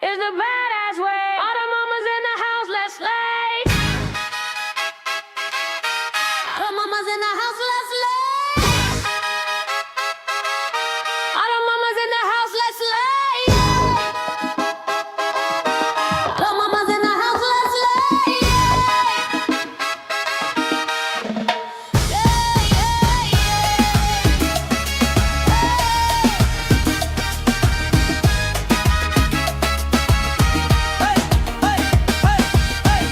is the badass way. All the mamas in the house, let's slay. All the mamas in the house, let's slay. All the mamas in the house, let's slay. All the mamas in the house, let's slay.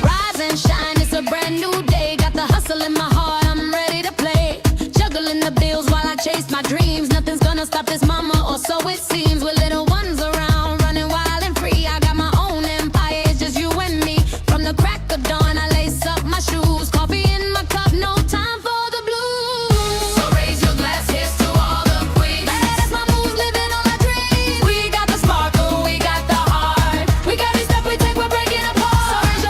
Rise and shine, it's a brand new day. Got the hustle in my heart, I'm ready to play. Juggling the bills while I chase my dreams. Nothing's gonna stop this mama, or so it seems. With little ones around, running wild and free. I got my own empire, it's just you and me. From the crack of dawn, I lace up my shoes. Coffee in my cup, no time for the blues. So raise your glass, here's to all the queens. Badass mamas living all our dreams. We got the sparkle, we got the heart. We got every step we take, we're breaking apart. So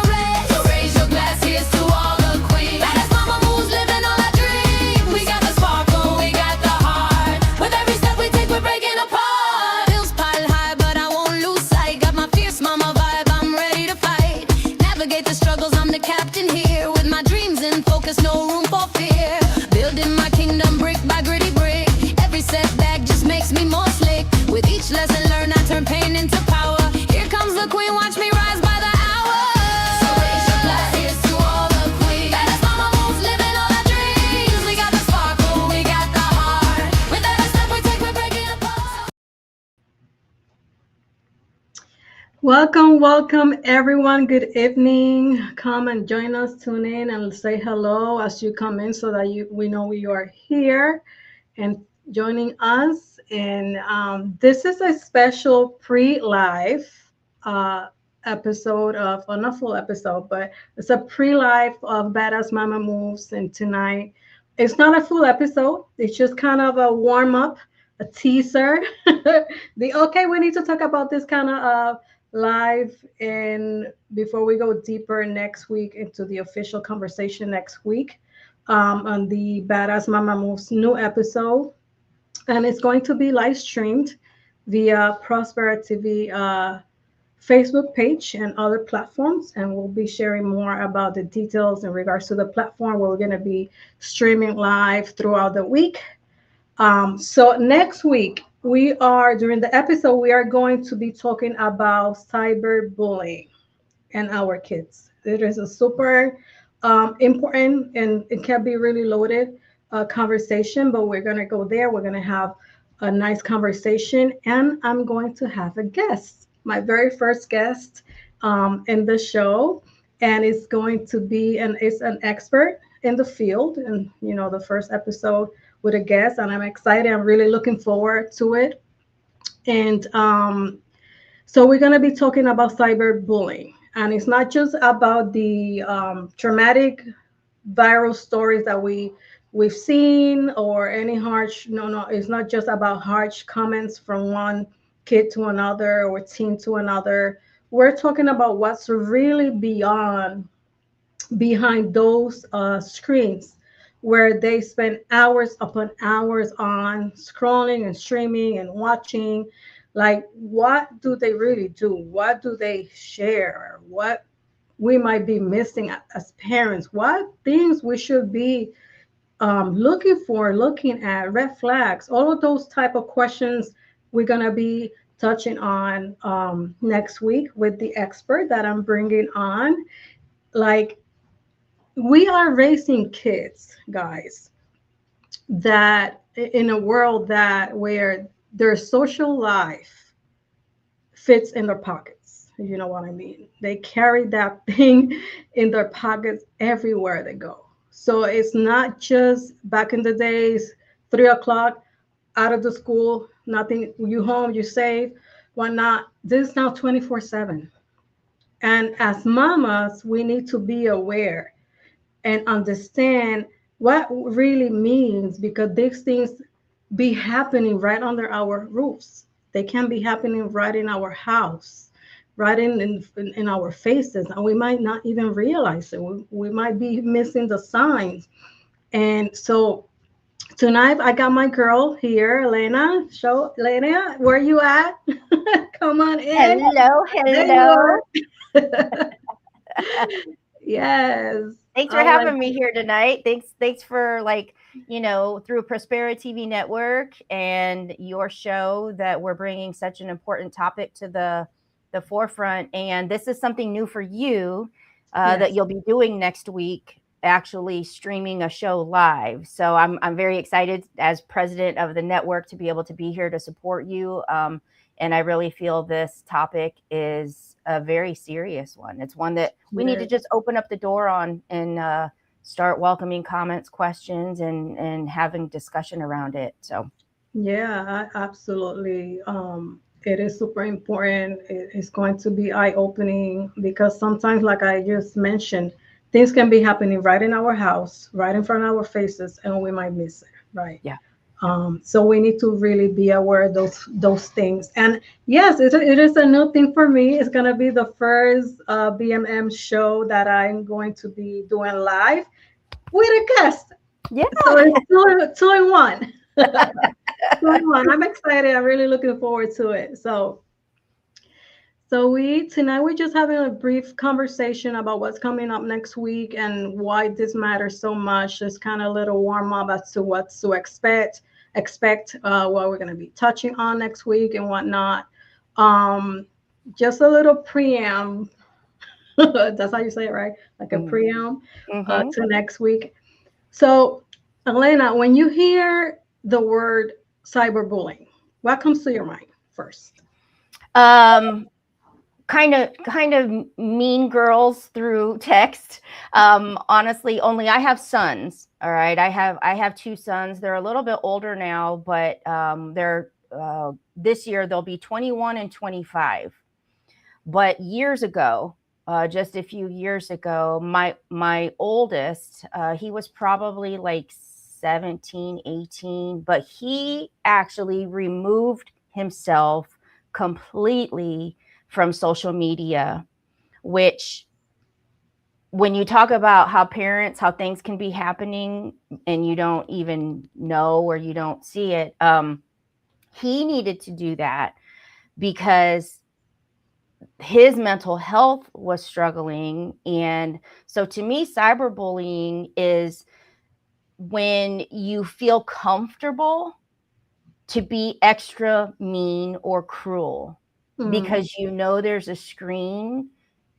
raise your glass, here's to all the queens. Badass mamas living all our dreams. We got the sparkle, we got the heart. With every step we take, we're breaking apart. Bills pile high, but I won't lose sight. Got my fierce mama vibe, I'm ready to fight. Navigate the struggles, I'm the captain here. With my dreams in focus, no room for fear. Building my kingdom brick by gritty brick. Every setback just makes me more slick. With each lesson learned, I turn pain into power. Here comes the queen, watch me rise by the hour. So raise your glass, here's to all the queens. Badass mama moves, living all our dreams. We got the sparkle, we got the heart. With every step we take, we're breaking apart. Welcome, everyone. Good evening. Come and join us, tune in and say hello as you come in so that we know you are here and joining us. And this is a special pre-live episode of, well, not full episode, but it's a pre-live of Badass Mama Moves. And tonight, it's not a full episode. It's just kind of a warm-up, a teaser. Okay, we need to talk about this kind of live, and before we go deeper next week into the official conversation next week on the Badass Mama Moves new episode, and it's going to be live streamed via Prospera TV Facebook page and other platforms, and we'll be sharing more about the details in regards to the platform where we're going to be streaming live throughout the week. So next week, during the episode, we are going to be talking about cyberbullying and our kids. It is a super important, and it can be really loaded conversation, but we're going to go there. We're going to have a nice conversation, and I'm going to have a guest, my very first guest in the show, and it's going to be, it's an expert in the field, and the first episode with a guest, and I'm excited. I'm really looking forward to it. And so we're going to be talking about cyberbullying, and it's not just about the traumatic viral stories that we've seen or any harsh. No, it's not just about harsh comments from one kid to another or teen to another. We're talking about what's really behind those screens, where they spend hours upon hours on scrolling and streaming and watching. Like, what do they really do? What do they share? What we might be missing as parents? What things we should be looking at, red flags, all of those type of questions we're going to be touching on next week with the expert that I'm bringing on. Like, we are raising kids, guys, that in a world where their social life fits in their pockets. You know what I mean? They carry that thing in their pockets everywhere they go. So it's not just back in the days, 3 o'clock, out of the school, nothing, you home, you save, whatnot. This is now 24/7. And as mamas, we need to be aware and understand what really means, because these things be happening right under our roofs. They can be happening right in our house, right in our faces, and we might not even realize it. We might be missing the signs. And so Tonight I got my girl here, Elena. Show Elena, where you at? Come on in. Hello, There you hello. are. Yes. Thanks for All right. having me here tonight. Thanks for through Prospera TV Network and your show that we're bringing such an important topic to the forefront. And this is something new for you that Yes. you'll be doing next week, actually streaming a show live. So I'm very excited as president of the network to be able to be here to support you. And I really feel this topic is a very serious one. It's one that we need to Yes. just open up the door on and start welcoming comments, questions, and having discussion around it. So, Yeah, absolutely. It is super important. It's going to be eye-opening because sometimes, like I just mentioned, things can be happening right in our house, right in front of our faces, and we might miss it, right? yeah. Yep. So we need to really be aware of those things. And yes, it is a new thing for me. It's gonna be the first BMM show that I'm going to be doing live with a guest. Yeah. So it's two in one. Two in one. I'm excited. I'm really looking forward to it. So we tonight we're just having a brief conversation about what's coming up next week and why this matters so much. Just kind of a little warm up as to what to expect what we're going to be touching on next week and whatnot. Um, just a little preamble. That's how you say it, right? Like a preamble Mm-hmm. to next week. So, Elena, when you hear the word cyberbullying, what comes to your mind first? Um, kind of mean girls through text. Honestly, only I have sons. All right, I have two sons. They're a little bit older now, but they're this year they'll be 21 and 25. But years ago, just a few years ago, my oldest, he was probably like 17, 18, but he actually removed himself completely from social media, which when you talk about how parents, how things can be happening and you don't even know or you don't see it, he needed to do that because his mental health was struggling. And so to me, cyberbullying is when you feel comfortable to be extra mean or cruel Mm, because you know there's a screen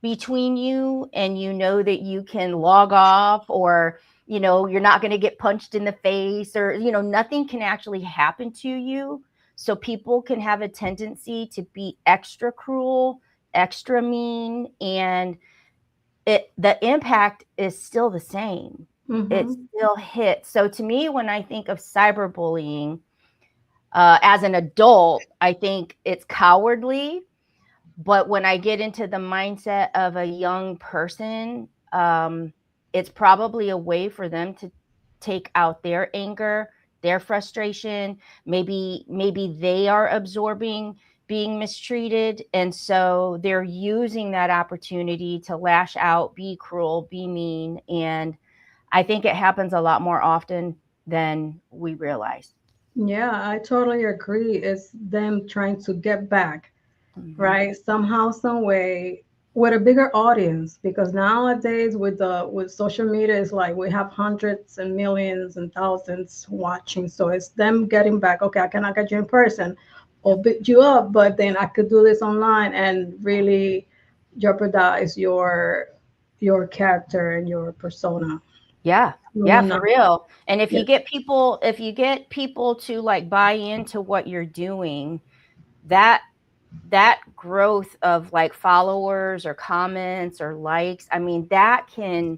between you and you know that you can log off, or you're not going to get punched in the face, or nothing can actually happen to you. So people can have a tendency to be extra cruel, extra mean, and the impact is still the same. It mm-hmm. still hits. So to me, when I think of cyberbullying, as an adult, I think it's cowardly. But when I get into the mindset of a young person, it's probably a way for them to take out their anger, their frustration. Maybe they are absorbing being mistreated, and so they're using that opportunity to lash out, be cruel, be mean. And I think it happens a lot more often than we realize. Yeah, I totally agree. It's them trying to get back, Mm-hmm. right? Somehow, some way, with a bigger audience. Because nowadays, with social media, it's like we have hundreds and millions and thousands watching. So it's them getting back. Okay, I cannot get you in person or Yep. beat you up, but then I could do this online and really jeopardize your character and your persona. Yeah. No, Yeah, no. for real. And Yes. if you get people to like buy into what you're doing, that that growth of like followers or comments or likes, I mean, that can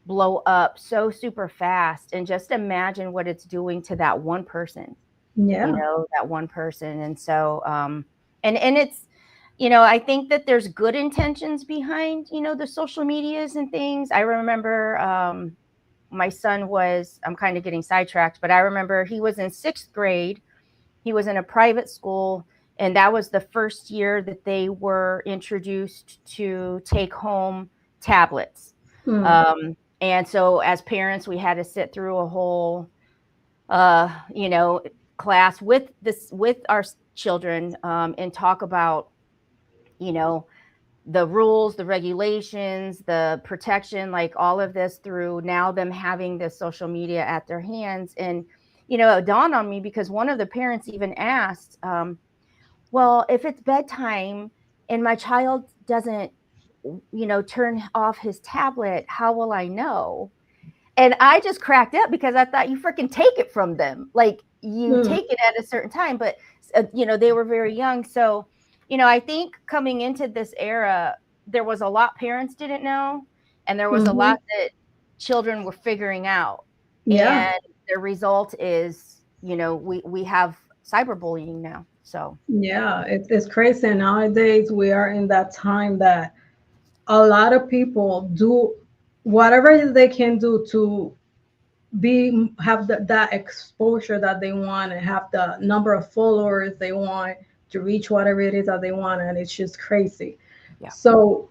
blow up so super fast. And just imagine what it's doing to that one person, Yeah. that one person. And so and it's I think that there's good intentions behind, the social medias and things. I remember my son was, I'm kind of getting sidetracked, but I remember he was in 6th grade. He was in a private school, and that was the first year that they were introduced to take home tablets. Mm. And so as parents, we had to sit through a whole you know, class with our children, and talk about, you know, the rules, the regulations, the protection, like all of this, through now them having this social media at their hands. And, you know, it dawned on me because one of the parents even asked, well, if it's bedtime and my child doesn't, you know, turn off his tablet, how will I know? And I just cracked up because I thought, you freaking take it from them. Like, you Mm, take it at a certain time, but you know, they were very young. So, you know, I think coming into this era, there was a lot parents didn't know, and there was a mhm. lot that children were figuring out. Yeah. And the result is, you know, we have cyberbullying now. So, Yeah, it's crazy. And nowadays, we are in that time that a lot of people do whatever they can do to have that exposure that they want and have the number of followers they want to reach whatever it is that they want. And it's just crazy. yeah. So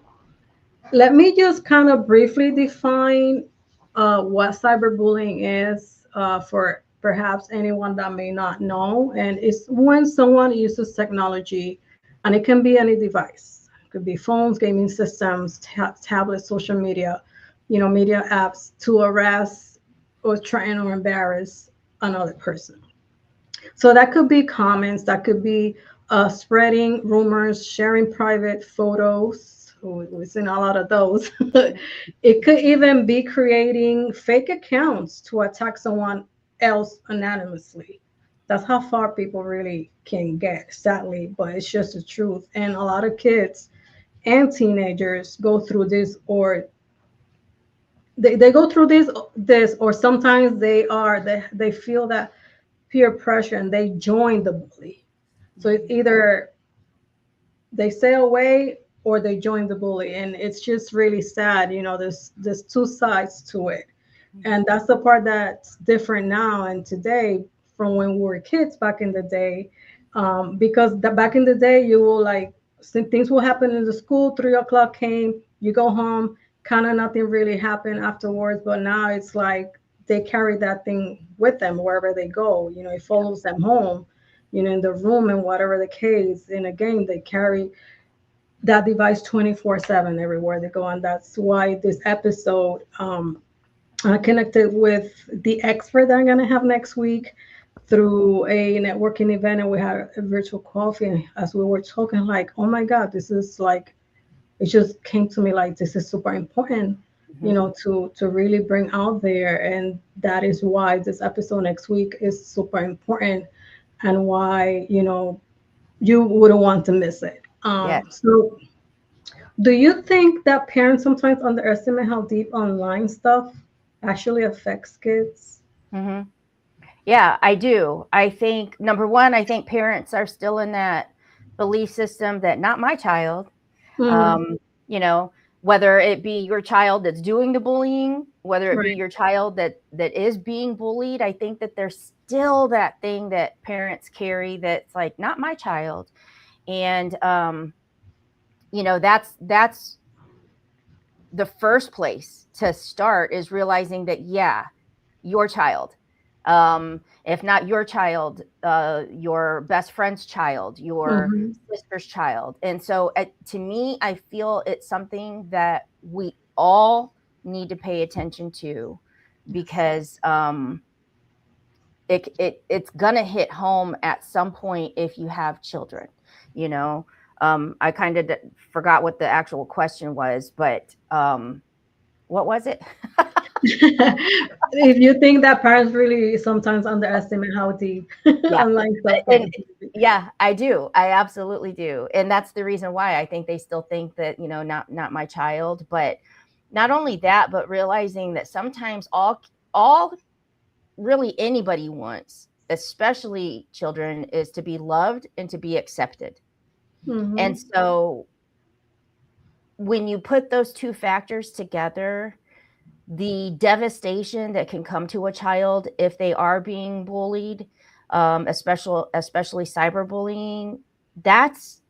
let me just kind of briefly define what cyberbullying is for perhaps anyone that may not know. And it's when someone uses technology, and it can be any device. It could be phones, gaming systems, tablets, social media, media apps, to harass or threaten or embarrass another person. So that could be comments, that could be spreading rumors, sharing private photos. We've seen a lot of those. It could even be creating fake accounts to attack someone else anonymously. That's how far people really can get, sadly, but it's just the truth. And a lot of kids and teenagers go through this, or they go through this, or sometimes they feel that peer pressure and they join the bully. So it's either they stay away or they join the bully, and it's just really sad. There's two sides to it, and that's the part that's different now and today from when we were kids back in the day. Because back in the day, you will like things will happen in the school. 3 o'clock came, you go home, kind of nothing really happened afterwards. But now it's like they carry that thing with them wherever they go. It follows them home. In the room and whatever the case. In a game, they carry that device 24/7 everywhere they go. And that's why this episode, I connected with the expert that I'm going to have next week through a networking event, and we had a virtual coffee. And as we were talking, like, oh my God, this is like, it just came to me like this is super important, Mhm. to really bring out there. And that is why this episode next week is super important, and why, you wouldn't want to miss it. Yeah. So do you think that parents sometimes underestimate how deep online stuff actually affects kids? Hmm. Yeah, I do. I think, number one, I think parents are still in that belief system that not my child. Mm-hmm. Um, you know, whether it be your child that's doing the bullying, whether it be Right. your child that is being bullied, I think that there's still that thing that parents carry that's like, not my child. And you know, that's the first place to start, is realizing that, yeah, your child, if not your child, your best friend's child, your Mm-hmm. sister's child. And so to me, I feel it's something that we all need to pay attention to, because it's gonna hit home at some point if you have children. you know I kind of forgot what the actual question was, but what was it? If you think that parents really sometimes underestimate how deep Yeah. online stuff And gets. yeah, I do. I absolutely do. And that's the reason why I think they still think that, not my child. But not only that, but realizing that sometimes all really anybody wants, especially children, is to be loved and to be accepted. And Mm-hmm. so when you put those two factors together, the devastation that can come to a child if they are being bullied, especially cyberbullying, that's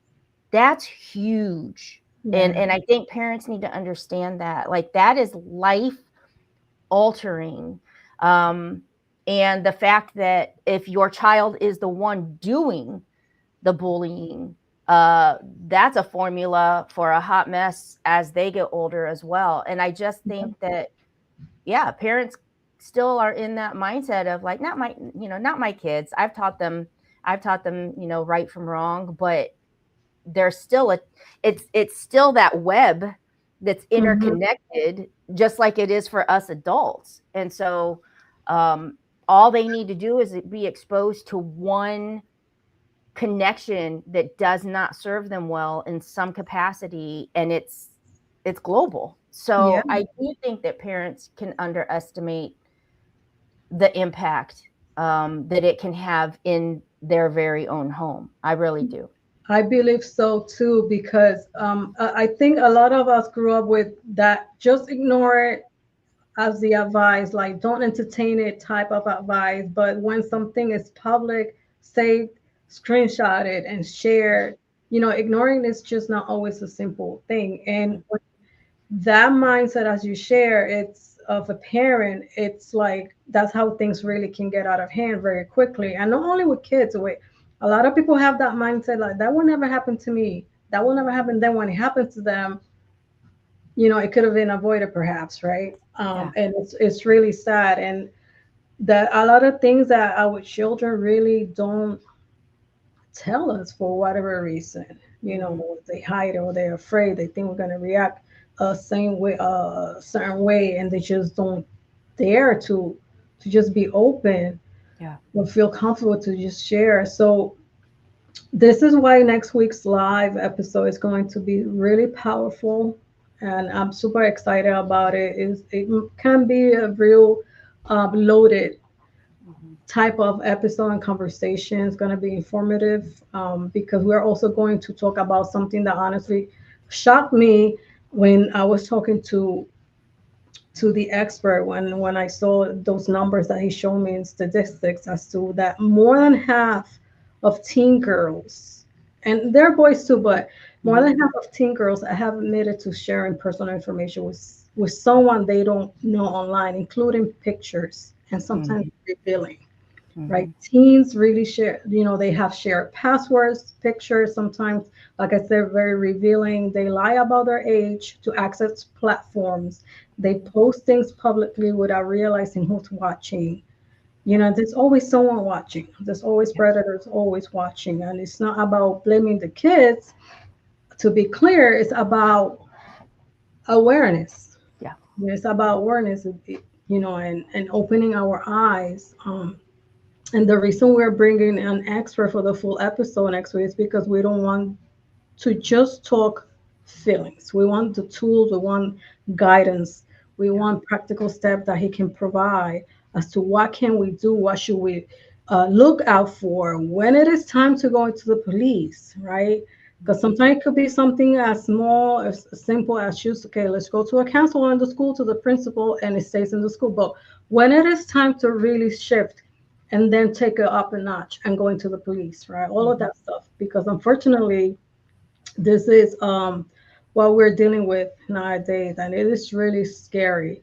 huge. and Yeah. and I think parents need to understand that, like, that is life altering. um And the fact that if your child is the one doing the bullying, that's a formula for a hot mess as they get older as well. And I just think that, yeah, parents still are in that mindset of like, not my kids. I've taught them, right from wrong, but there's still it's still that web that's interconnected, just like it is for us adults. And so all they need to do is be exposed to one connection that does not serve them well in some capacity, and it's global. Yeah. So I do think that parents can underestimate the impact that it can have in their very own home. I really do. I believe so too, because I think a lot of us grew up with that. Just ignore it as the advice, like don't entertain it type of advice. But when something is public, say, screenshot it and share. Ignoring is just not always a simple thing. And when that mindset, as you share, it's of a parent, it's like that's how things really can get out of hand very quickly. And not only with kids, with a lot of people have that mindset, like that will never happen to me, that will never happen. Then when it happens to them, it could have been avoided perhaps, right? Yeah. And it's really sad. And that a lot of things that our children really don't tell us for whatever reason. They hide or they're afraid. They think we're going to react a same way, a certain way, and they just don't dare to just be open Yeah. or feel comfortable to just share. So this is why next week's live episode is going to be really powerful, and I'm super excited about it. It can be a real loaded type of episode and conversation. Is going to be informative, because we're also going to talk about something that honestly shocked me when I was talking to the expert, when I saw those numbers that he showed me in statistics, as to that more than half of teen girls, and they're boys too, but more than half of teen girls have admitted to sharing personal information with someone they don't know online, including pictures and sometimes revealing. Right? Teens really share, they have shared passwords, pictures, sometimes, like I said, very revealing. They lie about their age to access platforms. They post things publicly without realizing who's watching. There's always someone watching. There's always predators always watching. And it's not about blaming the kids. To be clear, it's about awareness. Yeah. It's about awareness, and opening our eyes. And the reason we're bringing an expert for the full episode next week is because we don't want to just talk feelings. We want the tools, we want guidance, we want practical steps that he can provide as to what can we do, what should we look out for when it is time to go into the police, right? Because sometimes it could be something as small, as simple as just, okay, let's go to a counselor in the school, to the principal, and it stays in the school. But when it is time to really shift and then take it up a notch and go into the police, right? All of that stuff. Because unfortunately, this is what we're dealing with nowadays, and it is really scary.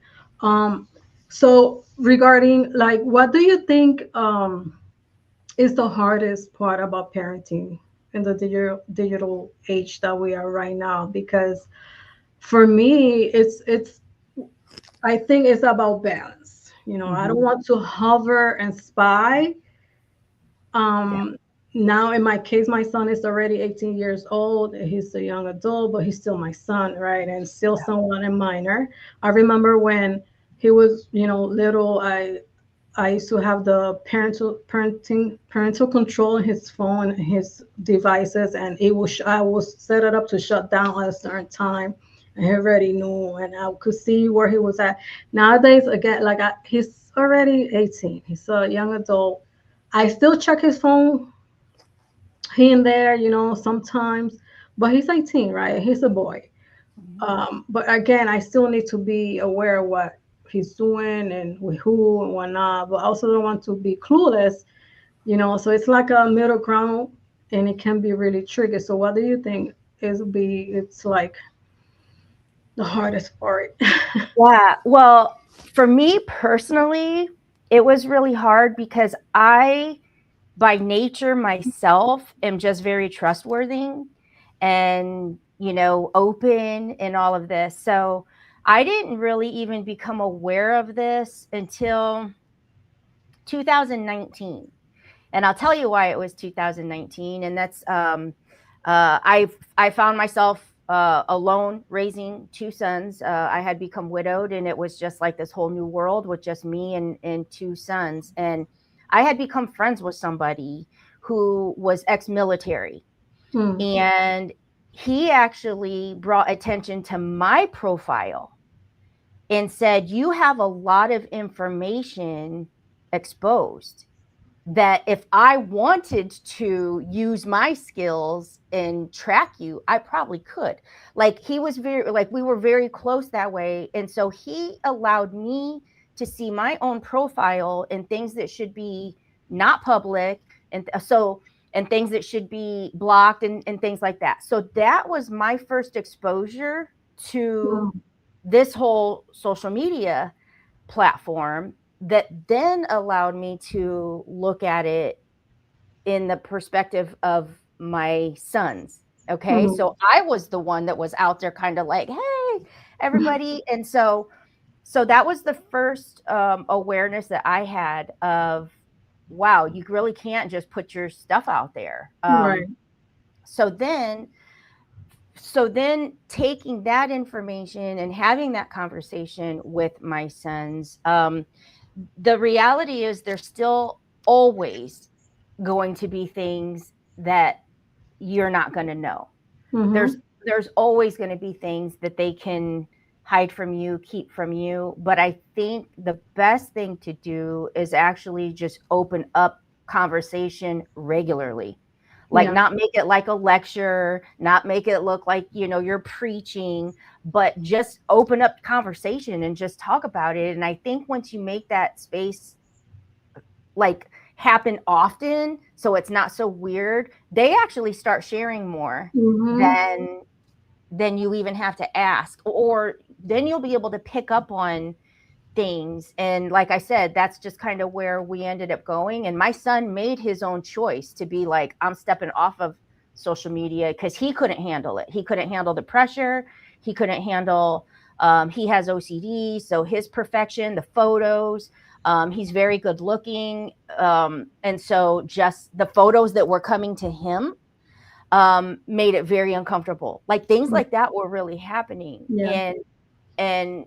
So regarding, like, what do you think is the hardest part about parenting in the digital age that we are right now? Because for me, it's I think it's about balance. I don't want to hover and spy. Now in my case, my son is already 18 years old. He's a young adult, but he's still my son, right? And still somewhat a minor. I remember when he was, little, I used to have the parental control in his phone, his devices, and I was set it up to shut down at a certain time. And he already knew, and I could see where he was at. Nowadays, again, like he's already 18. He's a young adult. I still check his phone here and there, sometimes, but he's 18, right? He's a boy. But again, I still need to be aware of what he's doing and with who and whatnot, but I also don't want to be clueless, so it's like a middle ground, and it can be really tricky. So what do you think it's like the hardest part? Yeah. Well, for me personally, it was really hard because I, by nature myself, am just very trustworthy and, open and all of this. So I didn't really even become aware of this until 2019. And I'll tell you why it was 2019. And that's I found myself alone raising two sons. I had become widowed, and it was just like this whole new world with just me and two sons. And I had become friends with somebody who was ex-military, Mm. and he actually brought attention to my profile and said, "You have a lot of information exposed that if I wanted to use my skills and track you, I probably could." Like, he was very, like, we were very close that way. And so he allowed me to see my own profile and things that should be not public. And things that should be blocked and things like that. So that was my first exposure to Mm. this whole social media platform, that then allowed me to look at it in the perspective of my sons. Okay. Mm. So I was the one that was out there kind of like, hey, everybody. And so that was the first awareness that I had of, wow, you really can't just put your stuff out there. Right. So then so then taking that information and having that conversation with my sons, the reality is there's still always going to be things that you're not going to know. There's Mm-hmm. there's always going to be things that they can hide from you, keep from you. But I think the best thing to do is actually just open up conversation regularly. Like, Yeah. not make it like a lecture, not make it look like, you're preaching, but just open up conversation and just talk about it. And I think once you make that space like happen often, so it's not so weird, they actually start sharing more Mm-hmm. than you even have to ask, or then you'll be able to pick up on things. And like I said, that's just kind of where we ended up going. And my son made his own choice to be like, I'm stepping off of social media, because he couldn't handle it. He couldn't handle the pressure. He couldn't handle, he has OCD. So his perfection, the photos, he's very good looking. And so just the photos that were coming to him made it very uncomfortable. Like, things like that were really happening. Yeah. And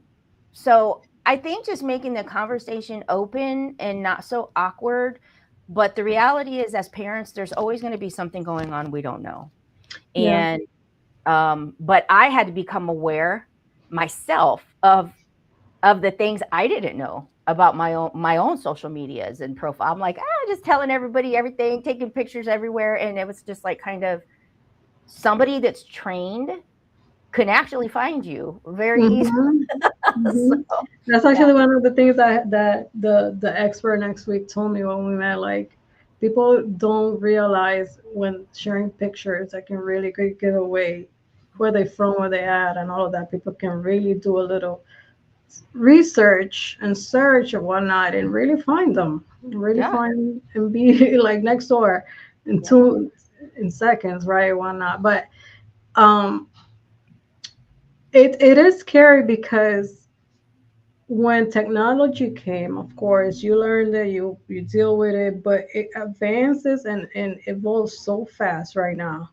so I think just making the conversation open and not so awkward. But the reality is, as parents, there's always going to be something going on we don't know. Yeah. And but I had to become aware myself of the things I didn't know about my own social medias and profile. I'm like, just telling everybody everything, taking pictures everywhere. And it was just like, kind of, somebody that's trained can actually find you very easily. Mm-hmm. So, Mm-hmm. That's yeah. actually one of the things that the expert next week told me when we met. Like, people don't realize when sharing pictures that can really give away where they're from, where they at, and all of that. People can really do a little research and search and whatnot, and really find them, really Yeah. find and be like next door in Yeah. in seconds, right? Whatnot. But um, it is scary because when technology came, of course, you learn that you deal with it, but it advances and evolves so fast right now.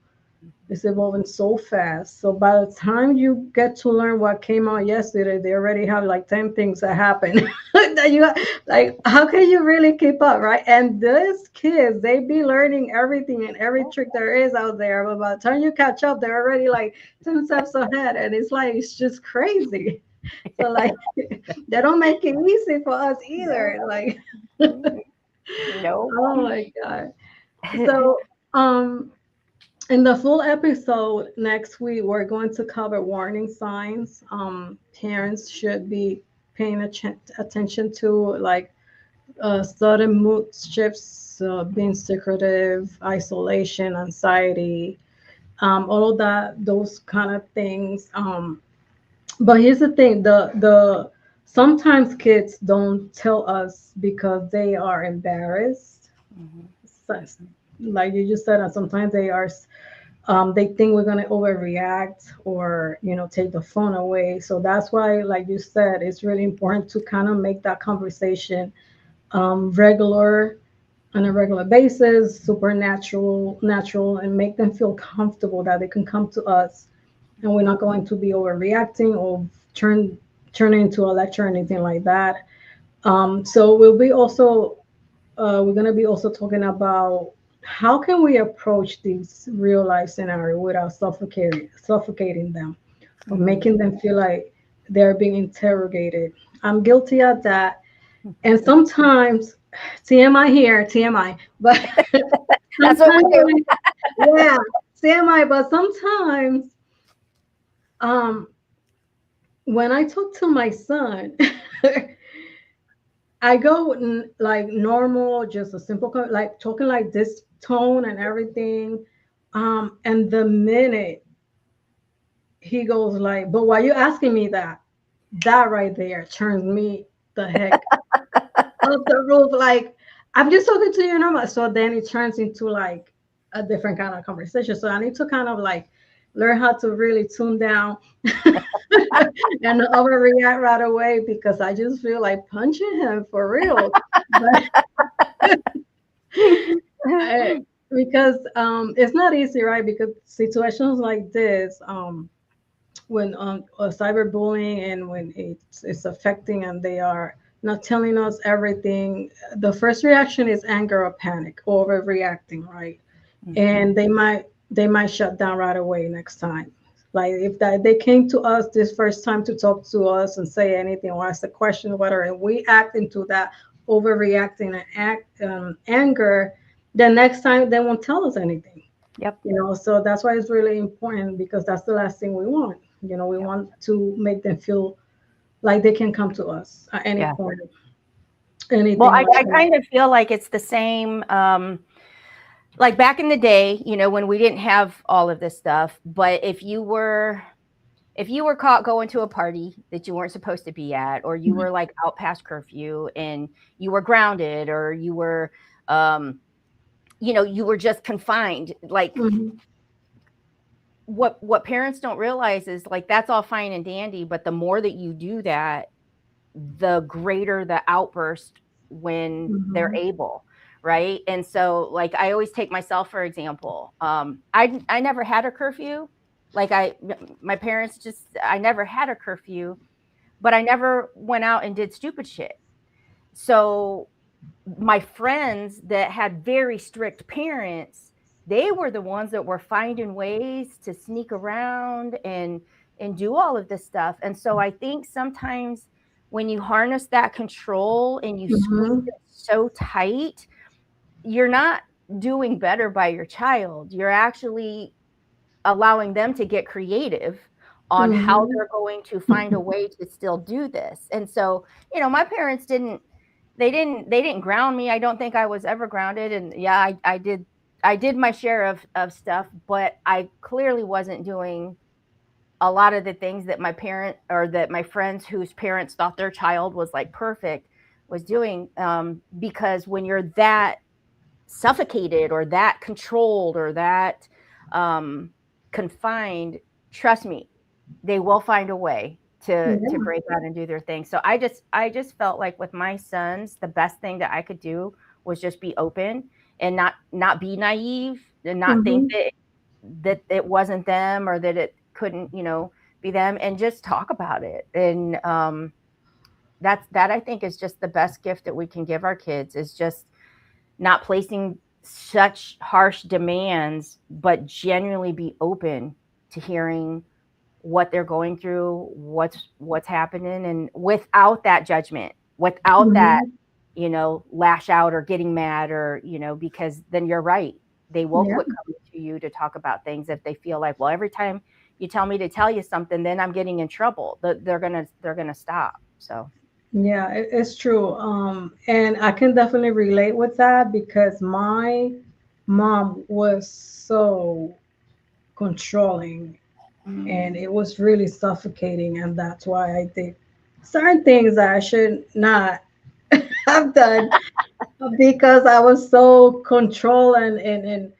It's evolving so fast. So by the time you get to learn what came out yesterday, they already have like 10 things that happen that you like. How can you really keep up, right? And these kids, they be learning everything and every trick there is out there. But by the time you catch up, they're already like 10 steps ahead. And it's like, it's just crazy. So like, they don't make it easy for us either. No. Like, No. oh my God. So in the full episode next week, we're going to cover warning signs parents should be paying attention to, like sudden mood shifts, being secretive, isolation, anxiety, all of that, those kind of things. But here's the thing: sometimes kids don't tell us because they are embarrassed. Mhm. So, like you just said, sometimes they think we're going to overreact or take the phone away. So that's why, like you said, it's really important to kind of make that conversation regular, on a regular basis, supernatural, natural, and make them feel comfortable that they can come to us, and we're not going to be overreacting or turn it into a lecture or anything like that. So we're going to be also talking about how can we approach these real life scenarios without suffocating them or Mhm. making them feel like they're being interrogated. I'm guilty of that. And sometimes, TMI here, TMI, but That's what we sometimes, do. yeah, TMI, but sometimes, um, when I talk to my son, I go like normal, just a simple, like talking like this tone and everything. And the minute he goes like, "But why you asking me that?" That right there turns me the heck off the roof. Like, I'm just talking to you normal. So then it turns into like a different kind of conversation. So I need to kind of like learn how to really tune down and overreact right away because I just feel like punching him for real. But I, because it's not easy, right? Because situations like this, when cyberbullying and when it's affecting and they are not telling us everything, the first reaction is anger or panic, overreacting, right? Mhm. And they might shut down right away next time. Like if that they came to us this first time to talk to us and say anything or ask a question, whatever, and we act into that overreacting and anger, the next time they won't tell us anything. Yep. So that's why it's really important because that's the last thing we want. We Yep. want to make them feel like they can come to us at any Yeah. point, Well, anything I, like I that. kind of feel like it's the same. Like back in the day, when we didn't have all of this stuff, but if you were caught going to a party that you weren't supposed to be at, or you were like out past curfew and you were grounded, or um, you were just confined, like Mhm. what parents don't realize is like that's all fine and dandy, but the more that you do that, the greater the outburst when they're Mhm. able, right? And so like I always take myself for example. I never had a curfew. Like my parents just I never had a curfew, but I never went out and did stupid shit. So my friends that had very strict parents, they were the ones that were finding ways to sneak around and do all of this stuff. And so I think sometimes when you harness that control and you squeeze Mhm. it so tight, you're not doing better by your child. You're actually allowing them to get creative on how Mhm. they're going to find a way to still do this. And so, my parents they didn't ground me. I don't think I was ever grounded. And yeah, I did my share of stuff, but I clearly wasn't doing a lot of the things that my parent or that my friends whose parents thought their child was like perfect was doing. Because when you're that suffocated or that controlled or that um, confined, trust me, they will find a way to Yeah. break out and do their thing. So I just felt like with my sons, the best thing that I could do was just be open and not be naive and not think Mhm. that it wasn't them or that it couldn't be them, and just talk about it. And that I think is just the best gift that we can give our kids, is just not placing such harsh demands, but genuinely be open to hearing what they're going through, what's happening, and without that judgment, without that, Mhm. lash out or getting mad, or because then you're right. They will Yeah. quit coming to you to talk about things if they feel like, well, every time you tell me to tell you something, then I'm getting in trouble. They're gonna stop. So Yeah, it's true. And I can definitely relate with that because my mom was so controlling and it was really suffocating. And that's why I did certain things that I should not have done because I was so controlled and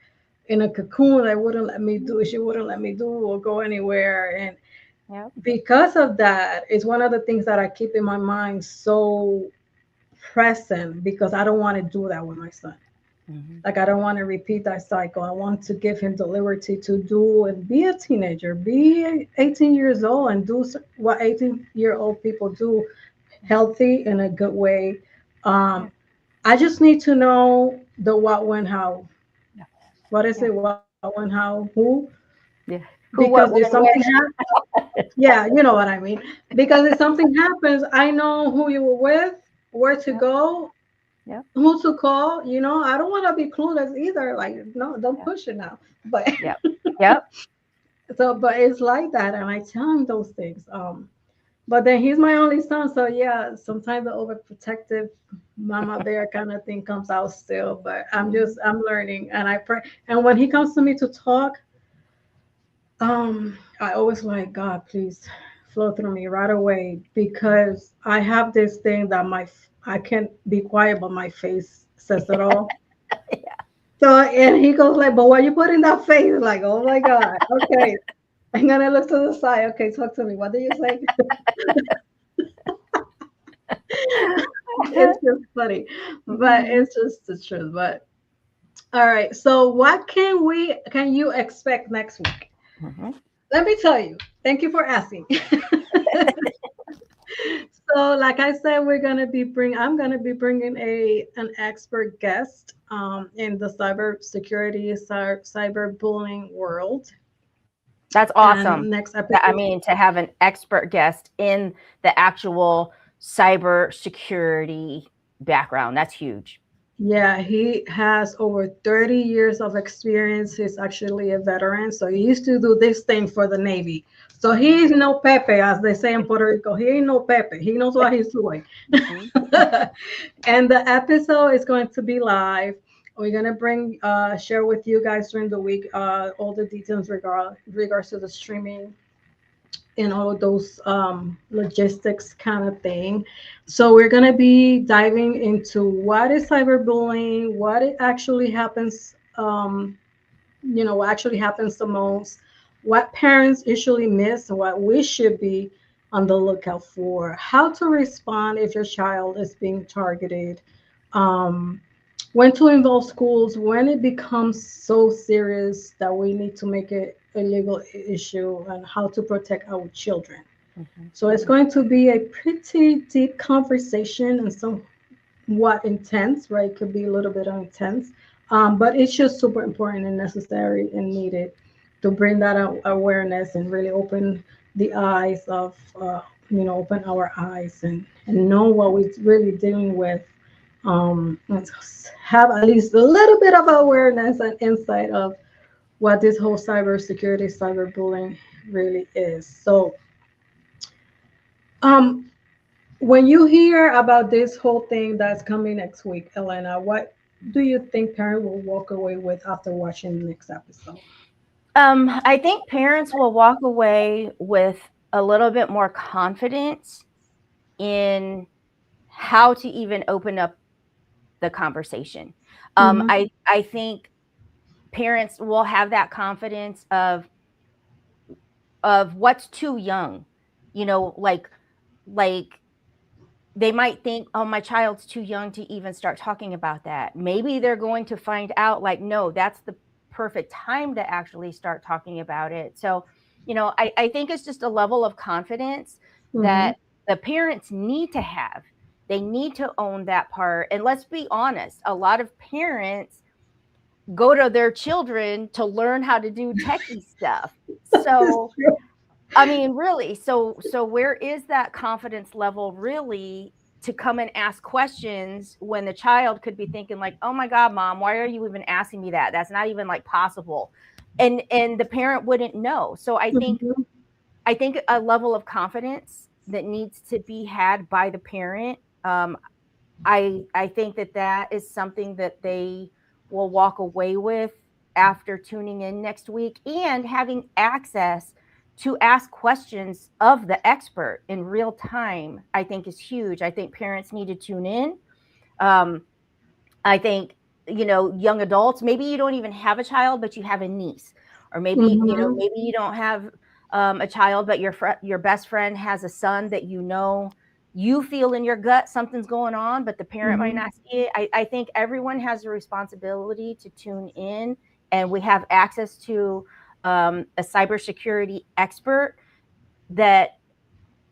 in a cocoon. That wouldn't let me do. She wouldn't let me do or go anywhere. And Yep. because of that, it's one of the things that I keep in my mind so present because I don't want to do that with my son. Mhm. Like I don't want to repeat that cycle. I want to give him the liberty to do and be a teenager, be 18 years old and do what 18-year-old people do, healthy in a good way. Yeah. Um, I just need to know the what, when, how. Yeah. What is Yeah. it? What, when, how, who? Yeah. Who, Because what, if when, something where? happens, yeah, you know what I mean. Because if something happens, I know who you were with, where to Yep. go, Yep. who to call. I don't want to be clueless either. Like, no, don't Yep. push it now. But Yep. Yep. but it's like that, and I tell him those things. But then he's my only son, so yeah, sometimes the overprotective mama bear kind of thing comes out still. But Mhm. I'm learning, and I pray. And when he comes to me to talk, I always like God, please flow through me right away because I have this thing that I can't be quiet, but my face says it all. So and he goes like, "But why you putting that face?" Like, oh my God, okay. I'm gonna look to the side. Okay, talk to me. What did you say? It's just funny, but Mhm. it's just the truth. But all right. So what can you expect next week? Mhm. Let me tell you. Thank you for asking. So, like I said, I'm gonna be bringing an expert guest in the cyberbullying world. That's And awesome. next I episode, mean, to have an expert guest in the actual cyber security background, that's huge. yeah, he has over 30 years of experience. He's actually a veteran, so he used to do this thing for the Navy. So Mhm. he's no Pepe, as they say in Puerto Rico. He ain't no Pepe. He knows what he's doing. Mhm. And the episode is going to be live. We're gonna bring share with you guys during the week all the details regards to the streaming and all of those logistics kind of thing. So we're gonna be diving into what is cyberbullying, what it actually happens, what actually happens the most, what parents usually miss, and what we should be on the lookout for, how to respond if your child is being targeted, um, when to involve schools, when it becomes so serious that we need to make it a legal issue, and how to protect our children. Mhm. So it's going to be a pretty deep conversation and somewhat intense, right? It could be a little bit intense, but it's just super important and necessary and needed to bring that awareness and really open the eyes of, open our eyes and know what we're really dealing with. And have at least a little bit of awareness and insight of what this whole cybersecurity, cyberbullying really is. So, um, when you hear about this whole thing that's coming next week, Elena, what do you think parents will walk away with after watching the next episode? I think parents will walk away with a little bit more confidence in how to even open up the conversation. Mm-hmm. I think parents will have that confidence of what's too young. You know, like they might think, oh, my child's too young to even start talking about that. Maybe they're going to find out, like, no, that's the perfect time to actually start talking about it. So, I think it's just a level of confidence Mm-hmm. that the parents need to have. They need to own that part. And let's be honest, a lot of parents go to their children to learn how to do techie stuff. It's So, true. I mean, really, so where is that confidence level really to come and ask questions when the child could be thinking like, "Oh my god, mom, why are you even asking me that? That's not even like possible." And the parent wouldn't know. So Mhm. I think a level of confidence that needs to be had by the parent. I think that that is something that they will walk away with after tuning in next week and having access to ask questions of the expert in real time, I think is huge. I think parents need to tune in. I think, young adults, maybe you don't even have a child, but you have a niece, or maybe, Mm-hmm. maybe you don't have a child, but your best friend has a son that you feel in your gut something's going on, but the parent might Mm-hmm. not see it. I think everyone has a responsibility to tune in, and we have access to a cybersecurity expert that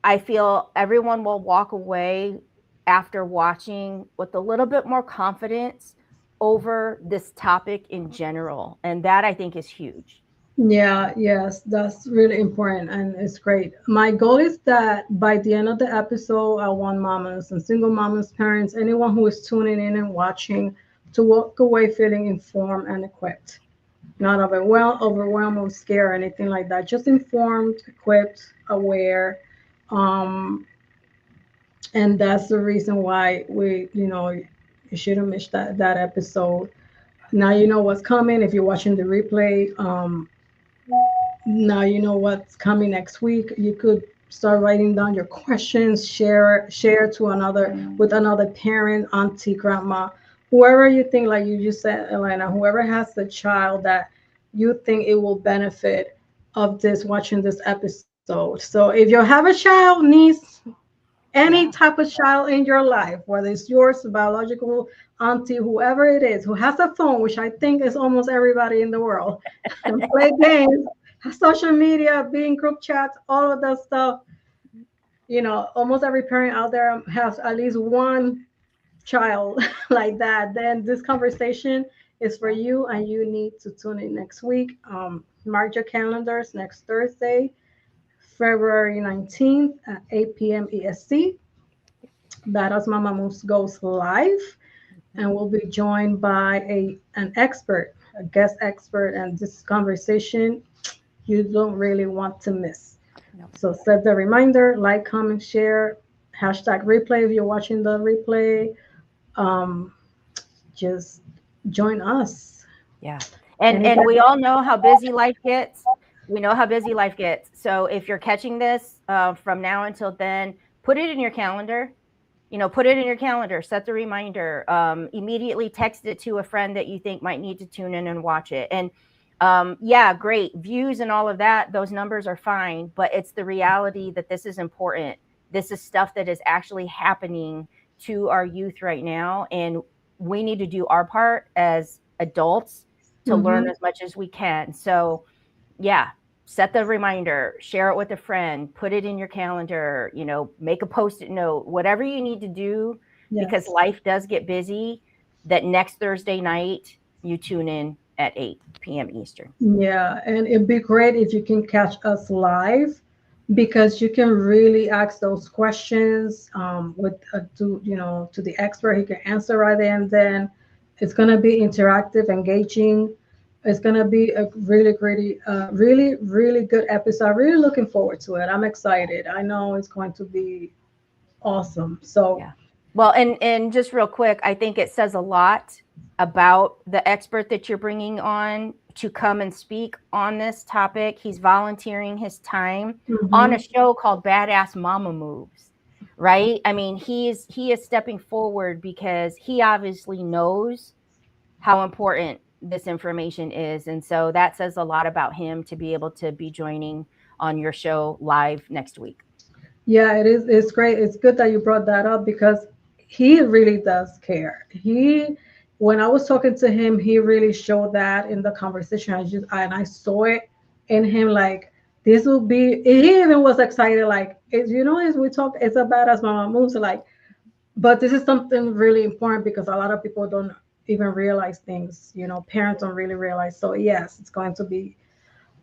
I feel everyone will walk away after watching with a little bit more confidence over this topic in general. And that I think is huge. Yeah, yes, that's really important and it's great. My goal is that by the end of the episode, I want mamas and single mamas, parents, anyone who is tuning in and watching to walk away feeling informed and equipped. Not overwhelmed or scared or anything like that. Just informed, equipped, aware. Um, and that's the reason why you shouldn't miss that episode. Now you know what's coming if you're watching the replay. Now you know what's coming next week. You could start writing down your questions, share to another with another parent, auntie, grandma, whoever you think, like you just said, Elena, whoever has a child that you think it will benefit of this watching this episode. So if you have a child, niece, any Yeah. type of child in your life, whether it's yours, biological auntie, whoever it is, who has a phone, which I think is almost everybody in the world, and play games, social media, being group chats, all of that stuff. Almost every parent out there has at least one child like that. Then this conversation is for Yeah. you, and you need to tune in next week. Mark your calendars next Thursday, February 19th at 8 p.m. EST. Badass Mama Moves goes live, and Mhm. we'll be joined by an expert, a guest expert, and this conversation you don't really want to miss. No. So set the reminder, like, comment, share, hashtag replay if you're watching the replay. Um, just join us. Yeah. And Anybody? we all know how busy life gets. We know how busy life gets. So if you're catching this from now until then, put it in your calendar. Put it in your calendar, set the reminder, immediately text it to a friend that you think might need to tune in and watch it. And yeah, great views and all of that. Those numbers are fine, but it's the reality that this is important. This is stuff that is actually happening to our youth right now. And we need to do our part as adults to learn Mm-hmm. as much as we can. So yeah, set the reminder, share it with a friend, put it in your calendar, make a post-it note, whatever you need to do, because Yes. life does get busy. That next Thursday night, you tune in at 8 p.m. Eastern. Yeah, and it'd be great if you can catch us live because you can really ask those questions with to the expert. He can answer right there and then. It's gonna be interactive, engaging. It's gonna be a really good episode. Really looking forward to it. I'm excited. I know it's going to be awesome. So Yeah. Well, and just real quick, I think it says a lot about the expert that you're bringing on to come and speak on this topic. He's volunteering his time on a mhm. show called Badass Mama Moves, right? I mean, he is stepping forward because he obviously knows how important this information is, and so that says a lot about him to be able to be joining on your show live next week. Yeah, it is. It's great. It's good that you brought that up because he really does care. When I was talking to him, he really showed that in the conversation. I saw it in him. Like this will be. He even was excited. Like as we talk, it's about as mama moves. Like, but this is something really important because a lot of people don't even realize things. Parents don't really realize. So yes, it's going to be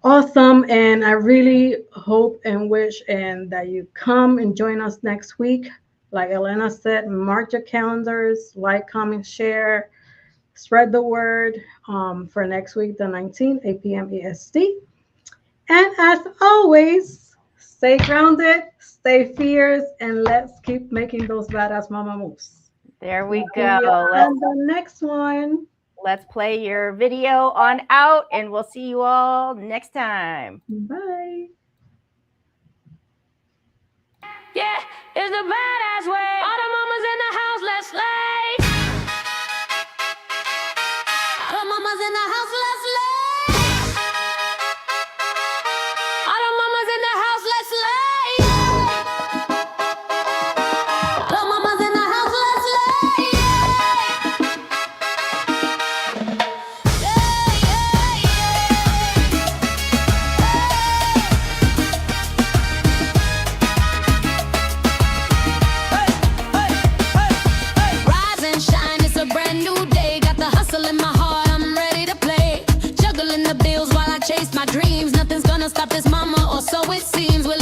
awesome. And I really hope and wish and that you come and join us next week. Like Elena said, mark your calendars, like, comment, share, spread the word for next week, the 19th, 8 p.m. EST. And as always, stay grounded, stay fierce, and let's keep making those badass mama moves. There we We'll see go. you on the next one. Let's play your video on out, and we'll see you all next time. Bye. is the badass way. All the mamas in the house, let's slay. All the mamas in the house, let's slay. All the mamas in the house, let's slay. All the mamas in the house, let's slay. Rise and shine, it's a brand new day. Got the hustle in my heart, I'm ready to play. Juggling the bills while I chase my dreams. Nothing's gonna stop this mama, or so it seems. We're